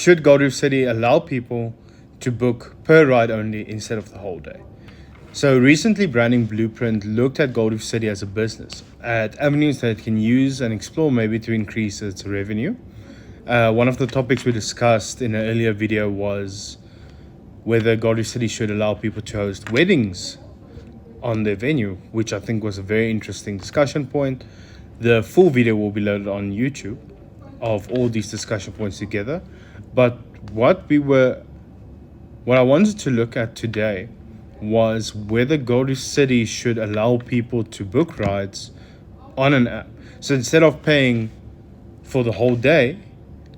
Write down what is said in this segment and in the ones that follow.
should Gold Reef City allow people to book per ride only instead of the whole day? So recently, Branding Blueprint looked at Gold Reef City as a business, at avenues that it can use and explore maybe to increase its revenue. One of the topics we discussed in an earlier video was whether Gold Reef City should allow people to host weddings on their venue, which I think was a very interesting discussion point. The full video will be loaded on YouTube of all these discussion points together. But what I wanted to look at today was whether Gold Reef City should allow people to book rides on an app. So instead of paying for the whole day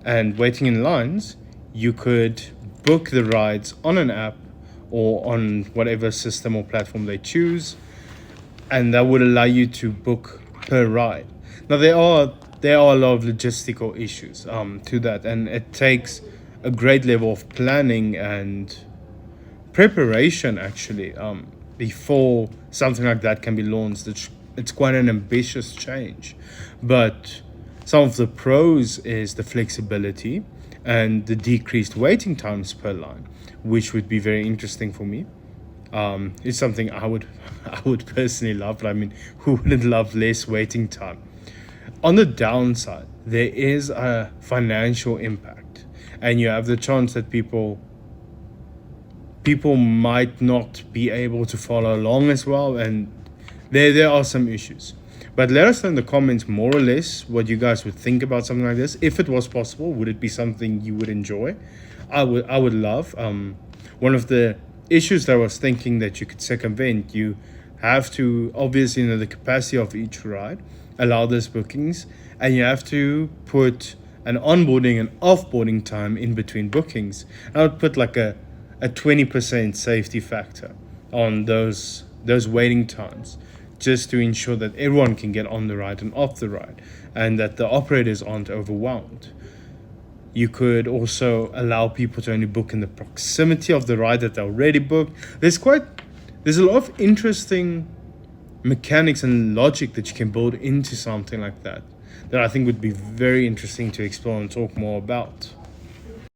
and waiting in lines, you could book the rides on an app or on whatever system or platform they choose, and that would allow you to book per ride. Now there are a lot of logistical issues to that, and it takes a great level of planning and preparation actually before something like that can be launched. It's quite an ambitious change, but some of the pros is the flexibility and the decreased waiting times per line, which would be very interesting for me. It's something I would personally love, but I mean, who wouldn't love less waiting time? On the downside, there is a financial impact, and you have the chance that people might not be able to follow along as well, and there are some issues. But let us know in the comments more or less what you guys would think about something like this. If it was possible, would it be something you would enjoy? I would love. One of the issues that I was thinking that you could circumvent, you have to obviously know the capacity of each ride, allow those bookings, and you have to put an onboarding and offboarding time in between bookings. I would put like a 20% safety factor on those waiting times, just to ensure that everyone can get on the ride and off the ride, and that the operators aren't overwhelmed. You could also allow people to only book in the proximity of the ride that they already booked. There's a lot of interesting mechanics and logic that you can build into something like that I think would be very interesting to explore and talk more about.